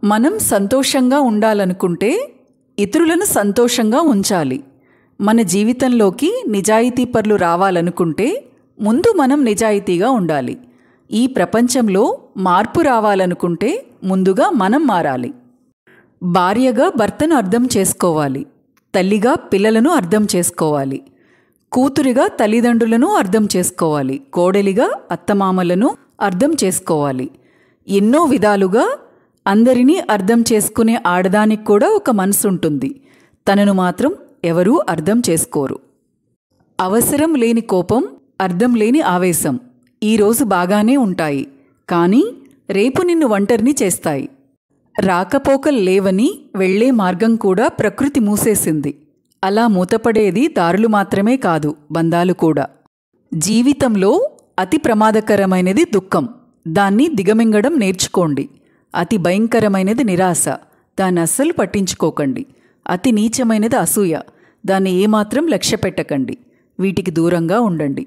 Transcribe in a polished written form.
మనం సంతోషంగా ఉండాలనుకుంటే ఇతరులను సంతోషంగా ఉంచాలి. మన జీవితంలోకి నిజాయితీపరులు రావాలనుకుంటే ముందు మనం నిజాయితీగా ఉండాలి. ఈ ప్రపంచంలో మార్పు రావాలనుకుంటే ముందుగా మనం మారాలి. భార్యగా భర్తను అర్థం చేసుకోవాలి. తల్లిగా పిల్లలను అర్థం చేసుకోవాలి. కూతురిగా తల్లిదండ్రులను అర్థం చేసుకోవాలి. కోడలిగా అత్తమామలను అర్థం చేసుకోవాలి. ఎన్నో విధాలుగా అందరినీ అర్థం చేసుకునే ఆడదానికి కూడా ఒక మనసు ఉంటుంది. తనను మాత్రం ఎవరూ అర్థం చేసుకోరు. అవసరం లేని కోపం, అర్థం లేని ఆవేశం ఈరోజు బాగానే ఉంటాయి, కానీ రేపు నిన్ను ఒంటరిని చేస్తాయి. రాకపోకలు లేవని వెళ్లే మార్గం కూడా ప్రకృతి మూసేసింది. అలా మూతపడేది దారులు మాత్రమే కాదు, బంధాలు కూడా. జీవితంలో అతి ప్రమాదకరమైనది దుఃఖం. దాన్ని దిగమింగడం నేర్చుకోండి. అతి భయంకరమైనది నిరాశ. దాన్ని అస్సలు పట్టించుకోకండి. అతి నీచమైనది అసూయ. దాన్ని ఏమాత్రం లక్ష్యపెట్టకండి. వీటికి దూరంగా ఉండండి.